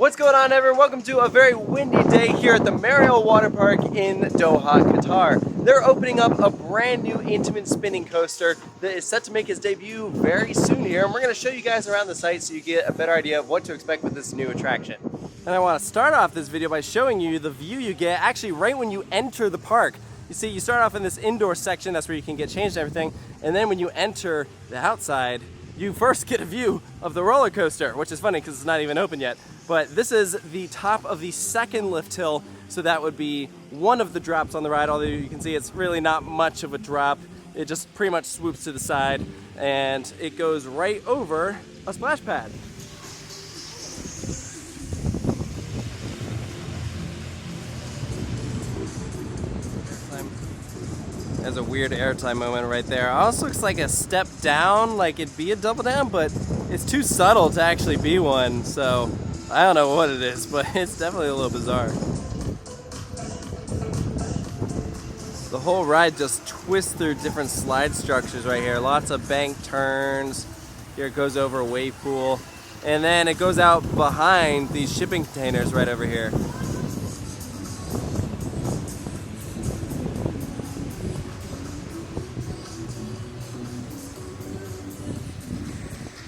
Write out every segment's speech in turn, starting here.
What's going on, everyone? Welcome to a very windy day here at the Meryal water park in Doha, Qatar. They're opening up a brand new Intamin spinning coaster that is set to make its debut very soon here, and we're going to show you guys around the site so you get a better idea of what to expect with this new attraction. And I want to start off this video by showing you the view you get actually right when you enter the park. You see, you start off in this indoor section, that's where you can get changed and everything, and then when you enter the outside, you first get a view of the roller coaster, which is funny because it's not even open yet. But this is the top of the second lift hill, so that would be one of the drops on the ride, although you can see it's really not much of a drop. It just pretty much swoops to the side, and it goes right over a splash pad. There's a weird airtime moment right there. It also looks like a step down, like it'd be a double down, but it's too subtle to actually be one, so I don't know what it is, but it's definitely a little bizarre. The whole ride just twists through different slide structures right here. Lots of bank turns. Here it goes over a wave pool, and then it goes out behind these shipping containers right over here.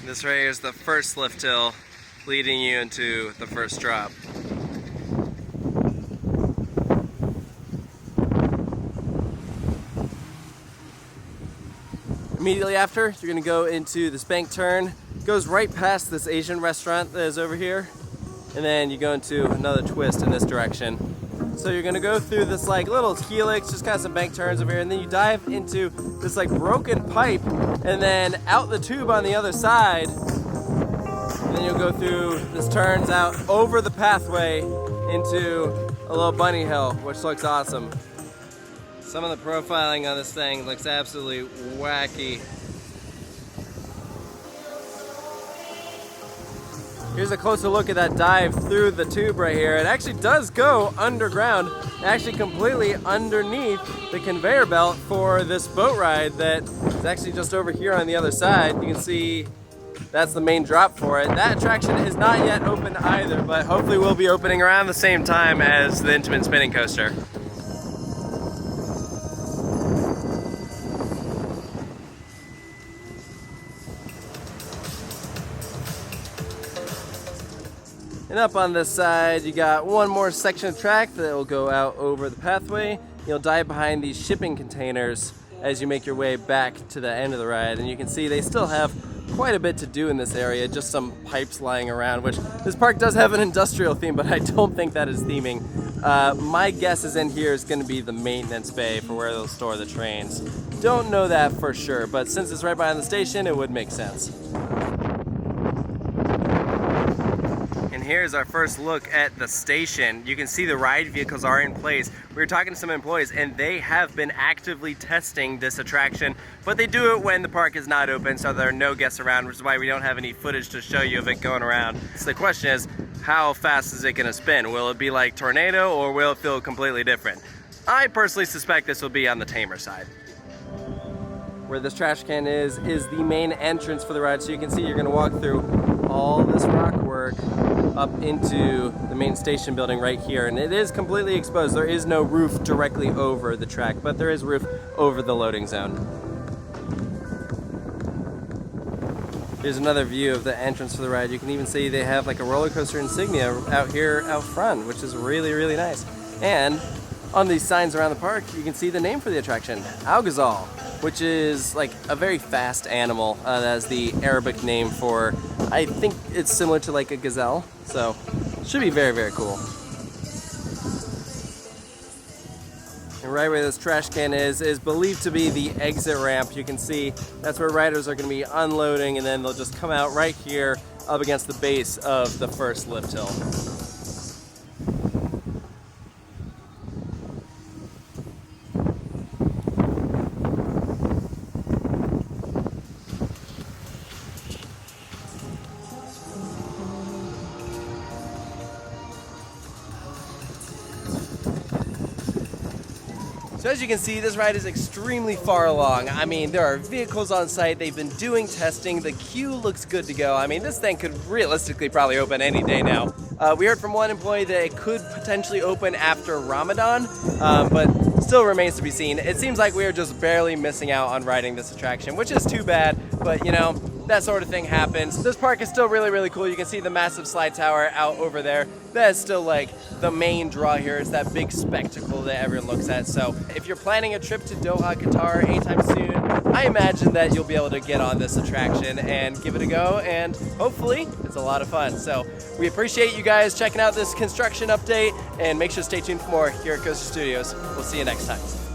This right here is the first lift hill leading you into the first drop. Immediately after, you're going to go into this bank turn. It goes right past this Asian restaurant that is over here, and then you go into another twist in this direction. So you're going to go through this like little helix, just kind of some bank turns over here, and then you dive into this like broken pipe, and then out the tube on the other side. And then you'll go through this turns out over the pathway into a little bunny hill, which looks awesome. Some of the profiling on this thing looks absolutely wacky. Here's a closer look at that dive through the tube right here. It actually does go underground, actually completely underneath the conveyor belt for this boat ride that is actually just over here on the other side. You can see that's the main drop for it. That attraction is not yet open either, but hopefully will be opening around the same time as the Intamin spinning coaster. And up on this side, you got one more section of track that will go out over the pathway. You'll dive behind these shipping containers as you make your way back to the end of the ride. And you can see they still have quite a bit to do in this area, just some pipes lying around, which this park does have an industrial theme, but I don't think that is theming. My guess is in here is going to be the maintenance bay for where they'll store the trains. Don't know that for sure, but since it's right behind the station, it would make sense. And here's our first look at the station. You can see the ride vehicles are in place. We were talking to some employees and they have been actively testing this attraction, but they do it when the park is not open, so there are no guests around, which is why we don't have any footage to show you of it going around. So the question is, how fast is it gonna spin? Will it be like Tornado or will it feel completely different? I personally suspect this will be on the tamer side. Where this trash can is the main entrance for the ride, so you can see you're gonna walk through all this rock work up into the main station building right here, and it is completely exposed. There is no roof directly over the track, but there is roof over the loading zone. Here's another view of the entrance for the ride. You can even see they have like a roller coaster insignia out here out front, which is really, really nice. And on these signs around the park, you can see the name for the attraction, Alghazal, which is like a very fast animal. That is the Arabic name for, I think it's similar to like a gazelle. So it should be very, very cool. And right where this trash can is believed to be the exit ramp. You can see that's where riders are going to be unloading, and then they'll just come out right here up against the base of the first lift hill. So as you can see, this ride is extremely far along. I mean, there are vehicles on site, they've been doing testing, the queue looks good to go. I mean, this thing could realistically probably open any day now. We heard from one employee that it could potentially open after Ramadan, but still remains to be seen. It seems like we are just barely missing out on riding this attraction, which is too bad, but you know, that sort of thing happens. This park is still really, really cool. You can see the massive slide tower out over there. That is still like the main draw here. It's that big spectacle that everyone looks at. So if you're planning a trip to Doha, Qatar anytime soon, I imagine that you'll be able to get on this attraction and give it a go, and hopefully it's a lot of fun. So we appreciate you guys checking out this construction update, and make sure to stay tuned for more here at Coaster Studios. We'll see you next time.